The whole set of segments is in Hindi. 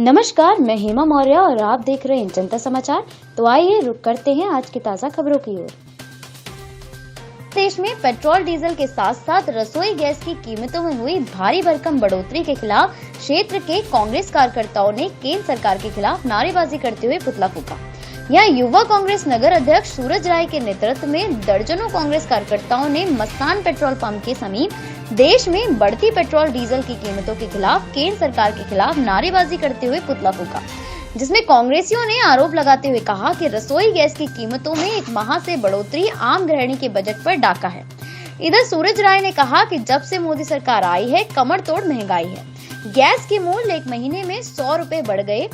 नमस्कार, मैं हेमा मौर्य और आप देख रहे हैं जनता समाचार। तो आइए रुक करते हैं आज की ताजा खबरों की ओर। देश में पेट्रोल डीजल के साथ साथ रसोई गैस की कीमतों में हुई भारी भरकम बढ़ोतरी के खिलाफ क्षेत्र के कांग्रेस कार्यकर्ताओं ने केंद्र सरकार के खिलाफ नारेबाजी करते हुए पुतला फूंका। यहाँ युवा कांग्रेस नगर अध्यक्ष सूरज राय के नेतृत्व में दर्जनों कांग्रेस कार्यकर्ताओं ने मस्तान पेट्रोल पंप के समीप देश में बढ़ती पेट्रोल डीजल की कीमतों के खिलाफ केंद्र सरकार के खिलाफ नारेबाजी करते हुए पुतला फूंका, जिसमें कांग्रेसियों ने आरोप लगाते हुए कहा कि रसोई गैस की कीमतों में एक माह से बढ़ोतरी आम गृहिणी के बजट पर डाका है। इधर सूरज राय ने कहा कि जब से मोदी सरकार आई है कमर तोड़ महंगाई है। गैस की मूल्य एक महीने में 100 रुपए बढ़ गए।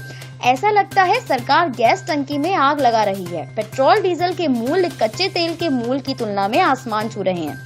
ऐसा लगता है सरकार गैस टंकी में आग लगा रही है। पेट्रोल डीजल के मूल्य कच्चे तेल के मूल्य की तुलना में आसमान छू रहे हैं।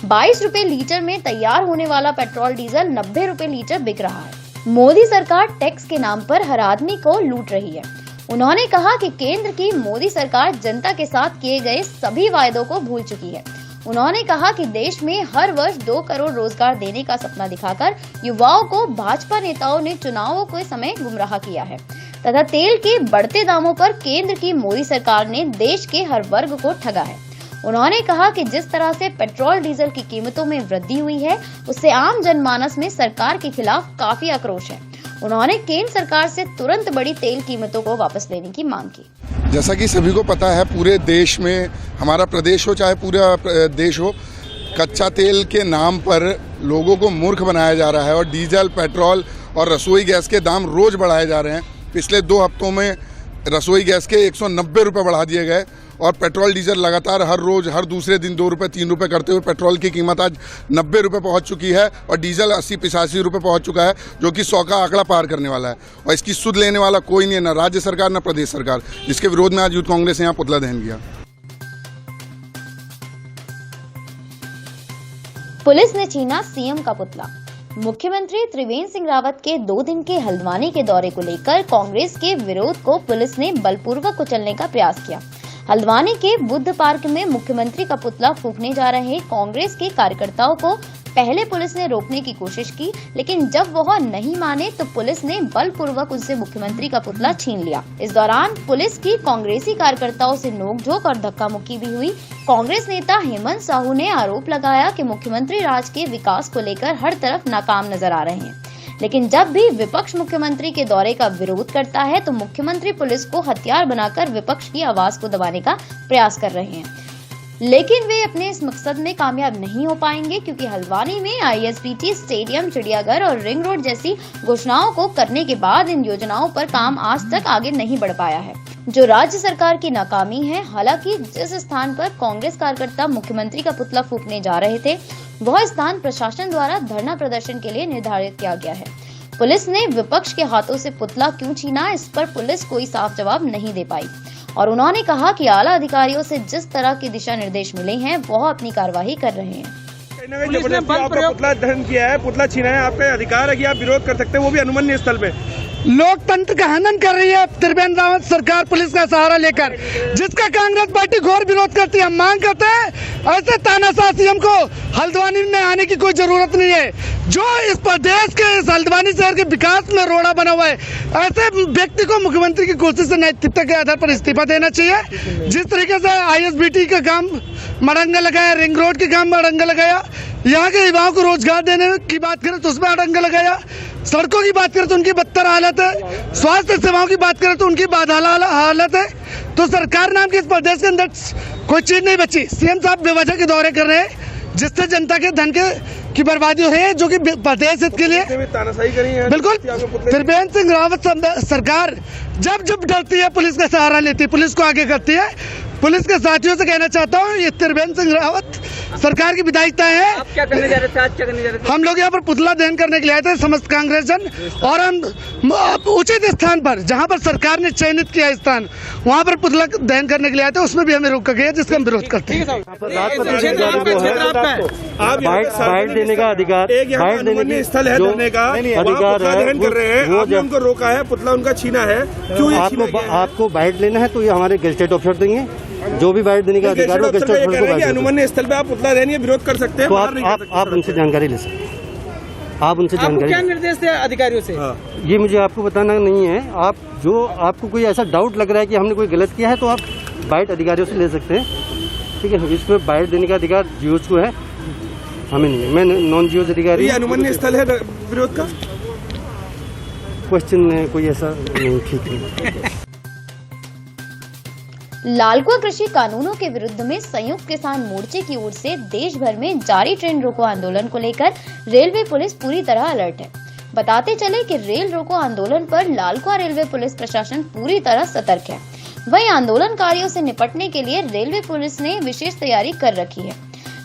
22 रुपए लीटर में तैयार होने वाला पेट्रोल डीजल 90 रुपए लीटर बिक रहा है। मोदी सरकार टैक्स के नाम पर हर आदमी को लूट रही है। उन्होंने कहा कि केंद्र की मोदी सरकार जनता के साथ किए गए सभी वायदों को भूल चुकी है। उन्होंने कहा कि देश में हर वर्ष 2 करोड़ रोजगार देने का सपना दिखाकर युवाओं को भाजपा नेताओं ने चुनावों के समय गुमराह किया है तथा तेल के बढ़ते दामों पर केंद्र की मोदी सरकार ने देश के हर वर्ग को ठगा है। उन्होंने कहा कि जिस तरह से पेट्रोल डीजल की कीमतों में वृद्धि हुई है उससे आम जनमानस में सरकार के खिलाफ काफी आक्रोश है। उन्होंने केंद्र सरकार से तुरंत बड़ी तेल कीमतों को वापस लेने की मांग की। जैसा कि सभी को पता है, पूरे देश में, हमारा प्रदेश हो चाहे पूरा देश हो, कच्चा तेल के नाम पर लोगों को मूर्ख बनाया जा रहा है और डीजल, पेट्रोल और रसोई गैस के दाम रोज बढ़ाए जा रहे हैं। पिछले 2 हफ्तों में रसोई गैस के 190 रुपये बढ़ा दिए गए और पेट्रोल डीजल लगातार हर रोज हर दूसरे दिन 2 रुपये 3 रुपये करते हुए पेट्रोल की कीमत आज 90 रुपये पहुंच चुकी है और डीजल 80-85 रुपये पहुंच चुका है, जो कि 100 का आंकड़ा पार करने वाला है। और इसकी सुध लेने वाला कोई नहीं है, न राज्य सरकार न प्रदेश सरकार, जिसके विरोध में आज यूथ कांग्रेस ने यहाँ पुतला दहन किया। पुलिस ने छीना सीएम का पुतला। मुख्यमंत्री त्रिवेंद्र सिंह रावत के 2 दिन के हल्द्वानी के दौरे को लेकर कांग्रेस के विरोध को पुलिस ने बलपूर्वक कुचलने का प्रयास किया। हल्द्वानी के बुद्ध पार्क में मुख्यमंत्री का पुतला फूंकने जा रहे कांग्रेस के कार्यकर्ताओं को पहले पुलिस ने रोकने की कोशिश की, लेकिन जब वह नहीं माने तो पुलिस ने बलपूर्वक उनसे मुख्यमंत्री का पुतला छीन लिया। इस दौरान पुलिस की कांग्रेसी कार्यकर्ताओं से नोकझोंक और धक्का मुक्की भी हुई। कांग्रेस नेता हेमंत साहू ने आरोप लगाया कि मुख्यमंत्री राज के विकास को लेकर हर तरफ नाकाम नजर आ रहे हैं, लेकिन जब भी विपक्ष मुख्यमंत्री के दौरे का विरोध करता है तो मुख्यमंत्री पुलिस को हथियार बनाकर विपक्ष की आवाज को दबाने का प्रयास कर रहे हैं। लेकिन वे अपने इस मकसद में कामयाब नहीं हो पाएंगे, क्योंकि हल्द्वानी में ISBT स्टेडियम, चिड़ियाघर और रिंग रोड जैसी घोषणाओं को करने के बाद इन योजनाओं पर काम आज तक आगे नहीं बढ़ पाया है, जो राज्य सरकार की नाकामी है। हालांकि जिस स्थान पर कांग्रेस कार्यकर्ता मुख्यमंत्री का पुतला फूंकने जा रहे थे वह स्थान प्रशासन द्वारा धरना प्रदर्शन के लिए निर्धारित किया गया है। पुलिस ने विपक्ष के हाथों से पुतला क्यों छीना, इस पर पुलिस कोई साफ जवाब नहीं दे पाई और उन्होंने कहा कि आला अधिकारियों से जिस तरह के दिशा निर्देश मिले हैं वह अपनी कार्रवाई कर रहे हैं। पुलिस ने आपका पुतला दहन किया है, पुतला छीना है, आपका अधिकार है कि आप विरोध कर सकते हैं, वो भी अनुमन्य स्थल पे। लोकतंत्र का हनन कर रही है त्रिवेंद्र रावत सरकार पुलिस का सहारा लेकर, जिसका कांग्रेस पार्टी घोर विरोध करती है। हम मांग करते हैं ऐसे तानाशाह सीएम को हल्द्वानी में आने की कोई जरूरत नहीं है। जो इस प्रदेश के, इस हल्द्वानी शहर के विकास में रोड़ा बना हुआ है, ऐसे व्यक्ति को मुख्यमंत्री की कुर्सी से नैतिकता के आधार पर इस्तीफा देना चाहिए। जिस तरीके से ISBT का काम मड़ंगा लगाया, रिंग रोड के काम मड़ंगा लगाया, यहाँ के युवाओं को रोजगार देने की बात करें तो उसमें अड़ंगा लगाया, सड़कों की बात करें तो उनकी बदतर हालत है, स्वास्थ्य सेवाओं की बात करें तो उनकी बादहाल हालत है। तो सरकार नाम के इस प्रदेश के अंदर कोई चीज नहीं बची। सीएम साहब बेवजह के दौरे कर रहे हैं, जिससे जनता के धन की बर्बादी हो रही है, जो कि प्रदेश हित के लिए बिल्कुल। त्रिवेंद्र सिंह रावत सरकार जब डरती है पुलिस का सहारा लेती है, पुलिस को आगे करती है। पुलिस के साथियों से कहना चाहता हूँ, ये त्रिवेंद्र सिंह रावत सरकार की विधायिका है। आप क्या करने जा रहे थे? आज क्या करने जा रहे थे? हम लोग यहाँ पर पुतला दहन करने के लिए आए थे, समस्त कांग्रेस जन, और हम उचित स्थान पर जहाँ पर सरकार ने चयनित किया स्थान, वहाँ पर पुतला दहन करने के लिए आए थे। उसमें भी हमें रोका गया, जिसका हम विरोध करते हैं। बाइट देने का अधिकार, बाइट देने स्थल है धरने का अधिकार है, कर रहे हैं, आपने उनको रोका है, पुतला उनका छीना है। क्यों आपको बाइट लेना है तो ये हमारे गेस्टेड ऑफिसर देंगे। जो भी बाइट देने का अधिकार है गेस्टेड ऑफिसर को बाइट देंगे। अनुमन्य स्थल पे आप पुतला दहन विरोध कर सकते हैं, तो आप उनसे जानकारी ले सकते हैं। आप उनसे आपको जानकारी क्या निर्देश थे अधिकारियों से? ये मुझे आपको बताना नहीं है। आप जो आपको कोई ऐसा डाउट लग रहा है कि हमने कोई गलत किया है तो आप बाइट अधिकारियों से ले सकते हैं, ठीक है। इसमें बाइट देने का अधिकार जीओ को है, हमें नहीं है। मैं नॉन जीओ अधिकारी। ये अनुमन्य स्थल है विरोध का? क्वेश्चन कोई ऐसा नहीं, ठीक है। लालकुआ कृषि कानूनों के विरुद्ध में संयुक्त किसान मोर्चे की ओर से देश भर में जारी ट्रेन रोको आंदोलन को लेकर रेलवे पुलिस पूरी तरह अलर्ट है। बताते चले कि रेल रोको आंदोलन पर लालकुआ रेलवे पुलिस प्रशासन पूरी तरह सतर्क है। वहीं आंदोलनकारियों से निपटने के लिए रेलवे पुलिस ने विशेष तैयारी कर रखी है।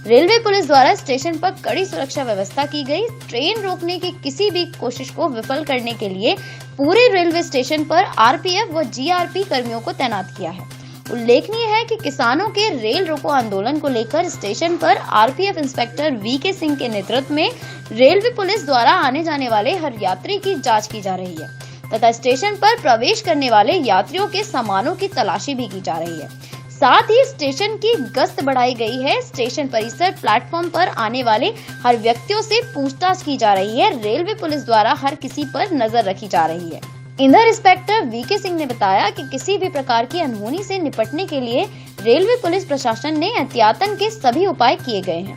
रेलवे पुलिस द्वारा स्टेशन पर कड़ी सुरक्षा व्यवस्था की गई। ट्रेन रोकने की किसी भी कोशिश को विफल करने के लिए पूरे रेलवे स्टेशन पर आरपीएफ व जीआरपी कर्मियों को तैनात किया है। उल्लेखनीय है कि किसानों के रेल रोको आंदोलन को लेकर स्टेशन पर आरपीएफ इंस्पेक्टर वीके सिंह के नेतृत्व में रेलवे पुलिस द्वारा आने जाने वाले हर यात्री की जांच की जा रही है तथा स्टेशन पर प्रवेश करने वाले यात्रियों के सामानों की तलाशी भी की जा रही है। साथ ही स्टेशन की गश्त बढ़ाई गई है। स्टेशन परिसर प्लेटफॉर्म पर आने वाले हर व्यक्तियों से पूछताछ की जा रही है। रेलवे पुलिस द्वारा हर किसी पर नजर रखी जा रही है। इधर इंस्पेक्टर वीके सिंह ने बताया कि किसी भी प्रकार की अनहोनी से निपटने के लिए रेलवे पुलिस प्रशासन ने एहतियातन के सभी उपाय किए गए हैं।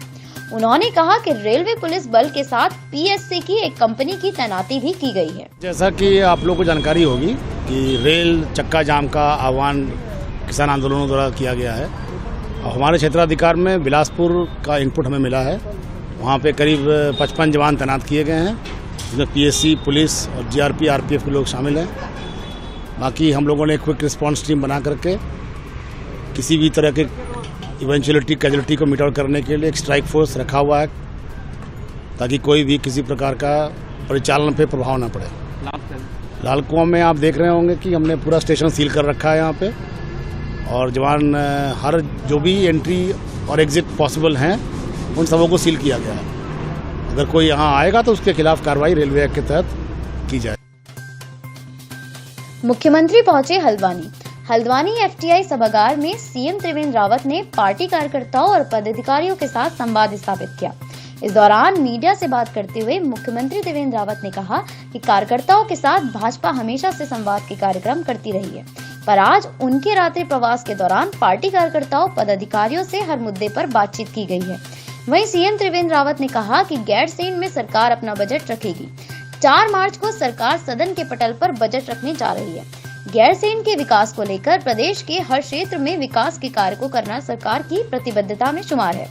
उन्होंने कहा कि रेलवे पुलिस बल के साथ पीएससी की एक कंपनी की तैनाती भी की गई है। जैसा कि आप लोगों को जानकारी होगी कि रेल चक्का जाम का आह्वान किसान आंदोलनों द्वारा किया गया है। हमारे क्षेत्राधिकार में बिलासपुर का इनपुट हमें मिला है। वहाँ पे करीब 55 जवान तैनात किए गए हैं, जिसमें पीएससी, पुलिस और जीआरपी, आरपीएफ के लोग शामिल हैं। बाकी हम लोगों ने क्विक रिस्पांस टीम बना करके किसी भी तरह के इवेंचुअलिटी कैजुअलिटी को मिट आउट करने के लिए एक स्ट्राइक फोर्स रखा हुआ है, ताकि कोई भी किसी प्रकार का परिचालन पे प्रभाव न पड़े। लालकुआ में आप देख रहे होंगे कि हमने पूरा स्टेशन सील कर रखा है यहाँ पे, और जवान हर जो भी एंट्री और एग्जिट पॉसिबल हैं उन सबों को सील किया गया है। अगर कोई यहाँ आएगा तो उसके खिलाफ कार्रवाई रेलवे एक्ट के तहत की जाए। मुख्यमंत्री पहुंचे हल्द्वानी एफटीआई सभागार में सीएम त्रिवेंद्र रावत ने पार्टी कार्यकर्ताओं और पदाधिकारियों के साथ संवाद स्थापित किया। इस दौरान मीडिया से बात करते हुए मुख्यमंत्री त्रिवेंद्र रावत ने कहा कि कार्यकर्ताओं के साथ भाजपा हमेशा से संवाद के कार्यक्रम करती रही है, पर आज उनके रात्रि प्रवास के दौरान पार्टी कार्यकर्ताओं पदाधिकारियों से हर मुद्दे पर बातचीत की गई है। वहीं सीएम त्रिवेंद्र रावत ने कहा कि गैरसैंण में सरकार अपना बजट रखेगी। 4 मार्च को सरकार सदन के पटल पर बजट रखने जा रही है। गैरसैंण के विकास को लेकर प्रदेश के हर क्षेत्र में विकास के कार्य को करना सरकार की प्रतिबद्धता में शुमार है।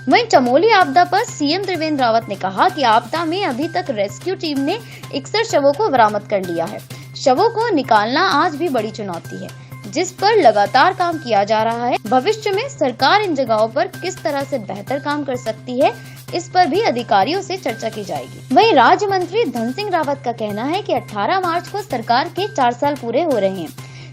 वहीं चमोली आपदा पर सीएम त्रिवेंद्र रावत ने कहा कि आपदा में अभी तक रेस्क्यू टीम ने 61 शवों को बरामद कर लिया है। शवों को निकालना आज भी बड़ी चुनौती है, जिस पर लगातार काम किया जा रहा है। भविष्य में सरकार इन जगहों पर किस तरह से बेहतर काम कर सकती है, इस पर भी अधिकारियों से चर्चा की जाएगी। वहीं राज्य मंत्री धन सिंह रावत का कहना है कि 18 मार्च को सरकार के 4 साल पूरे हो रहे हैं।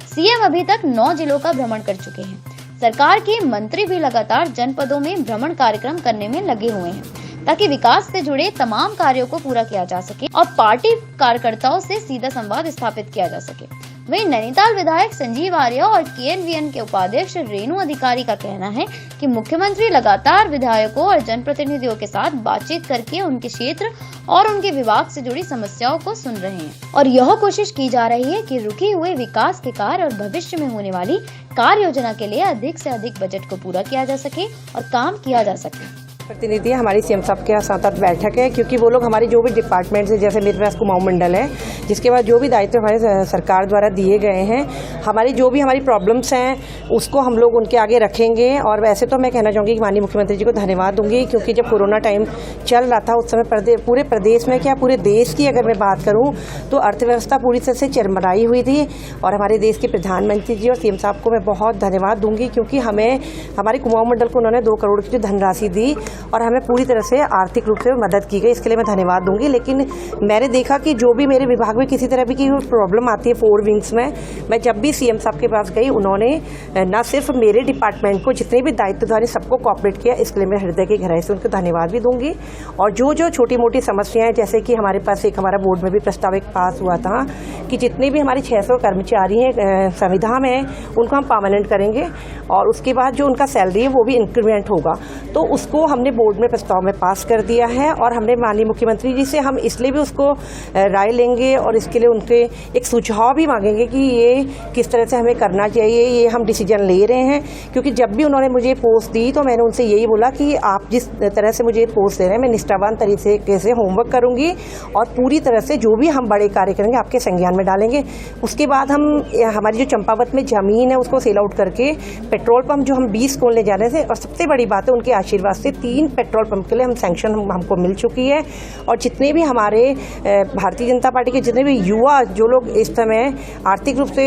सीएम अभी तक 9 जिलों का भ्रमण कर चुके हैं। सरकार के मंत्री भी लगातार जनपदों में भ्रमण कार्यक्रम करने में लगे हुए हैं, ताकि विकास से जुड़े तमाम कार्यों को पूरा किया जा सके और पार्टी कार्यकर्ताओं से सीधा संवाद स्थापित किया जा सके। वहीं नैनीताल विधायक संजीव आर्य और केएनवीएन के उपाध्यक्ष रेणु अधिकारी का कहना है कि मुख्यमंत्री लगातार विधायकों और जनप्रतिनिधियों के साथ बातचीत करके उनके क्षेत्र और उनके विभाग से जुड़ी समस्याओं को सुन रहे हैं और यह कोशिश की जा रही है कि रुके हुए विकास के कार्य और भविष्य में होने वाली कार्य योजना के लिए अधिक से अधिक बजट को पूरा किया जा सके और काम किया जा सके। प्रतिनिधि हमारी सीएम साहब के साथ बैठक है, क्योंकि वो लोग हमारी जो भी डिपार्टमेंट से, जैसे मेरे पास कुमाऊं मंडल है, जिसके बाद जो भी दायित्व हमारे सरकार द्वारा दिए गए हैं, हमारी जो भी हमारी प्रॉब्लम्स हैं उसको हम लोग उनके आगे रखेंगे। और वैसे तो मैं कहना चाहूँगी कि माननीय मुख्यमंत्री जी को धन्यवाद दूंगी, क्योंकि जब कोरोना टाइम चल रहा था उस समय पूरे प्रदेश में, क्या पूरे देश की अगर मैं बात करूँ तो अर्थव्यवस्था पूरी तरह से चरमराई हुई थी। और हमारे देश के प्रधानमंत्री जी और सीएम साहब को मैं बहुत धन्यवाद दूंगी, क्योंकि हमें हमारे कुमाऊं मंडल को उन्होंने 2 करोड़ की जो धनराशि दी और हमें पूरी तरह से आर्थिक रूप से मदद की गई, इसके लिए मैं धन्यवाद दूंगी। लेकिन मैंने देखा कि जो भी मेरे विभाग में किसी तरह की प्रॉब्लम आती है 4 विंग्स में, मैं जब भी सीएम साहब के पास गई, उन्होंने न सिर्फ मेरे डिपार्टमेंट को जितने भी दायित्वधारी सबको कोऑपरेट किया, इसके लिए मैं हृदय की गहराई से उनको धन्यवाद भी दूंगी। और जो छोटी मोटी समस्याएं, जैसे कि हमारे पास एक हमारा बोर्ड में भी प्रस्ताव एक पास हुआ था कि जितने भी हमारे 600 कर्मचारी हैं संविदा में, उनको हम परमानेंट करेंगे और उसके बाद जो उनका सैलरी है वो भी इंक्रीमेंट होगा। तो उसको हम हमने बोर्ड में प्रस्ताव में पास कर दिया है और हमने माननीय मुख्यमंत्री जी से हम इसलिए भी उसको राय लेंगे और इसके लिए उनके एक सुझाव भी मांगेंगे कि ये किस तरह से हमें करना चाहिए। ये हम डिसीजन ले रहे हैं क्योंकि जब भी उन्होंने मुझे पोस्ट दी तो मैंने उनसे यही बोला कि आप जिस तरह से मुझे पोस्ट दे रहे हैं मैं निष्ठावान तरीके से होमवर्क करूंगी और पूरी तरह से जो भी हम बड़े कार्य करेंगे आपके संज्ञान में डालेंगे। उसके बाद हम हमारी जो चंपावत में जमीन है उसको सेल आउट करके पेट्रोल पंप जो हम 20 खोलने जा रहे थे और सबसे बड़ी बात है उनके आशीर्वाद से 3 पेट्रोल पंप के लिए हम सैंक्शन हमको मिल चुकी है। और जितने भी हमारे भारतीय जनता पार्टी के जितने भी युवा जो लोग इस समय आर्थिक रूप से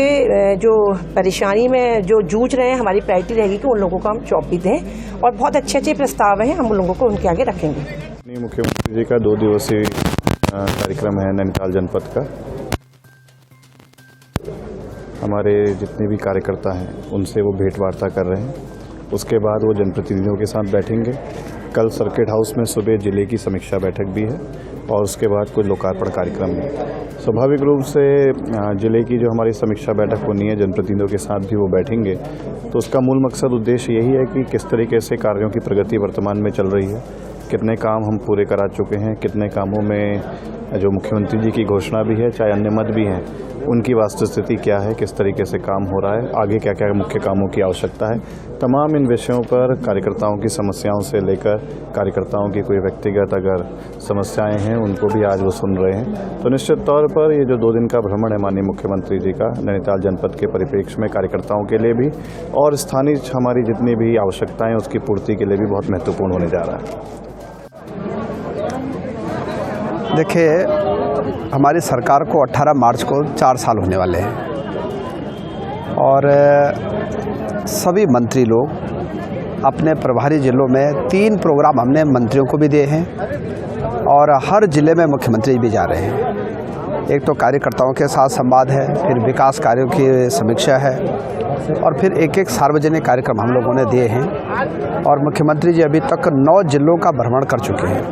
जो परेशानी में जो जूझ रहे हैं हमारी प्रायोरिटी रहेगी कि उन लोगों को हम जॉब भी दें और बहुत अच्छे अच्छे प्रस्ताव हैं हम उन लोगों को उनके आगे रखेंगे। मुख्यमंत्री जी का 2 दिवसीय कार्यक्रम है नैनीताल जनपद का। हमारे जितने भी कार्यकर्ता हैं उनसे वो भेंट वार्ता कर रहे हैं। उसके बाद वो जनप्रतिनिधियों के साथ बैठेंगे। कल सर्किट हाउस में सुबह जिले की समीक्षा बैठक भी है और उसके बाद कोई लोकार्पण कार्यक्रम है। स्वाभाविक रूप से जिले की जो हमारी समीक्षा बैठक होनी है जनप्रतिनिधियों के साथ भी वो बैठेंगे। तो उसका मूल मकसद उद्देश्य यही है कि किस तरीके से कार्यों की प्रगति वर्तमान में चल रही है, कितने काम हम पूरे करा चुके हैं, कितने कामों में जो मुख्यमंत्री जी की घोषणा भी है चाहे अन्य मत भी हैं उनकी वास्तविक स्थिति क्या है, किस तरीके से काम हो रहा है, आगे क्या क्या मुख्य कामों की आवश्यकता है। तमाम इन विषयों पर कार्यकर्ताओं की समस्याओं से लेकर कार्यकर्ताओं की कोई व्यक्तिगत अगर समस्याएं हैं उनको भी आज वो सुन रहे हैं। तो निश्चित तौर पर ये जो 2 दिन का भ्रमण है माननीय मुख्यमंत्री जी का नैनीताल जनपद के परिप्रेक्ष्य में कार्यकर्ताओं के लिए भी और स्थानीय हमारी जितनी भी आवश्यकताएं उसकी पूर्ति के लिए भी बहुत महत्वपूर्ण होने जा रहा है। देखिए, हमारी सरकार को 18 मार्च को 4 साल होने वाले हैं और सभी मंत्री लोग अपने प्रभारी जिलों में 3 प्रोग्राम हमने मंत्रियों को भी दिए हैं और हर जिले में मुख्यमंत्री भी जा रहे हैं। एक तो कार्यकर्ताओं के साथ संवाद है, फिर विकास कार्यों की समीक्षा है और फिर एक सार्वजनिक कार्यक्रम हम लोगों ने दिए हैं और मुख्यमंत्री जी अभी तक 9 जिलों का भ्रमण कर चुके हैं।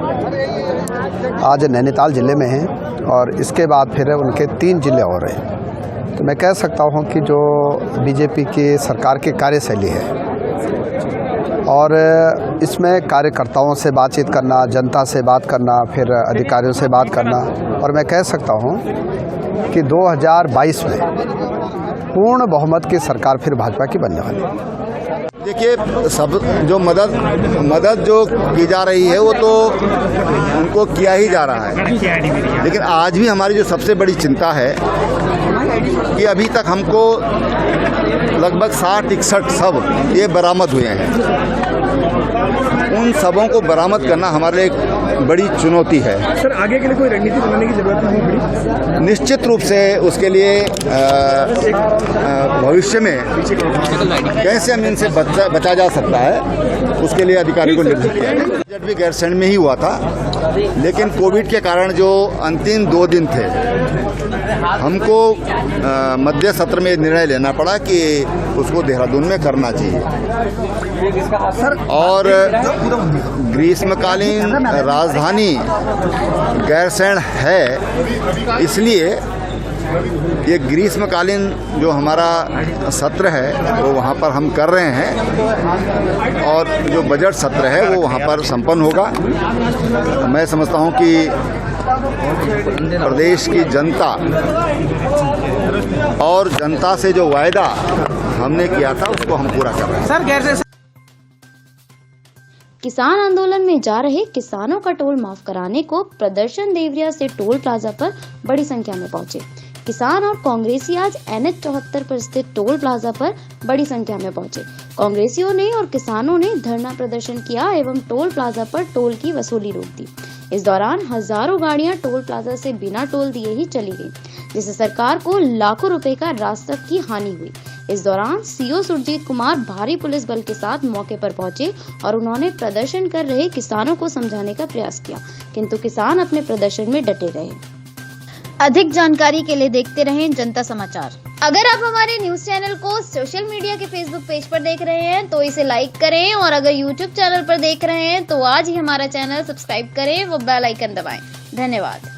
आज नैनीताल ज़िले में हैं और इसके बाद फिर उनके 3 जिले और हैं। तो मैं कह सकता हूं कि जो बीजेपी की सरकार की कार्यशैली है और इसमें कार्यकर्ताओं से बातचीत करना, जनता से बात करना, फिर अधिकारियों से बात करना और मैं कह सकता हूं कि 2022 में पूर्ण बहुमत की सरकार फिर भाजपा की बनने वाली है। देखिए, सब जो मदद जो की जा रही है वो तो उनको किया ही जा रहा है, लेकिन आज भी हमारी जो सबसे बड़ी चिंता है कि अभी तक हमको लगभग 60-61 शव ये बरामद हुए हैं। उन सबों को बरामद करना हमारे लिए एक बड़ी चुनौती है। सर, आगे के लिए कोई रणनीति बनाने की जरूरत नहीं पड़ी? निश्चित रूप से उसके लिए भविष्य में कैसे हम इनसे बचा जा सकता है उसके लिए अधिकारी को निर्देशित किया है। बजट भी गैरसैंण में ही हुआ था, लेकिन कोविड के कारण जो अंतिम 2 दिन थे हमको मध्य सत्र में निर्णय लेना पड़ा कि उसको देहरादून में करना चाहिए और ग्रीष्मकालीन राजधानी गैरसैंण है, इसलिए ये ग्रीष्मकालीन जो हमारा सत्र है वो वहाँ पर हम कर रहे हैं और जो बजट सत्र है वो वहाँ पर संपन्न होगा। मैं समझता हूँ कि प्रदेश की जनता और जनता से जो वायदा हमने किया था उसको हम पूरा कर रहे हैं। किसान आंदोलन में जा रहे किसानों का टोल माफ कराने को प्रदर्शन देवरिया से टोल प्लाजा पर बड़ी संख्या में पहुंचे। किसान और कांग्रेसी आज NH 74 पर स्थित टोल प्लाजा पर बड़ी संख्या में पहुंचे। कांग्रेसियों ने और किसानों ने धरना प्रदर्शन किया एवं टोल प्लाजा पर टोल की वसूली रोक दी। इस दौरान हजारों गाड़ियां टोल प्लाजा से बिना टोल दिए ही चली गईं, जिससे सरकार को लाखों रुपए का राजस्व की हानि हुई। इस दौरान सीओ सुरजीत कुमार भारी पुलिस बल के साथ मौके पर पहुंचे और उन्होंने प्रदर्शन कर रहे किसानों को समझाने का प्रयास किया, किंतु किसान अपने प्रदर्शन में डटे रहे। अधिक जानकारी के लिए देखते रहें जनता समाचार। अगर आप हमारे न्यूज चैनल को सोशल मीडिया के फेसबुक पेज पर देख रहे हैं तो इसे लाइक करें और अगर यूट्यूब चैनल पर देख रहे हैं तो आज ही हमारा चैनल सब्सक्राइब करें व बेल आइकन दबाएं। धन्यवाद।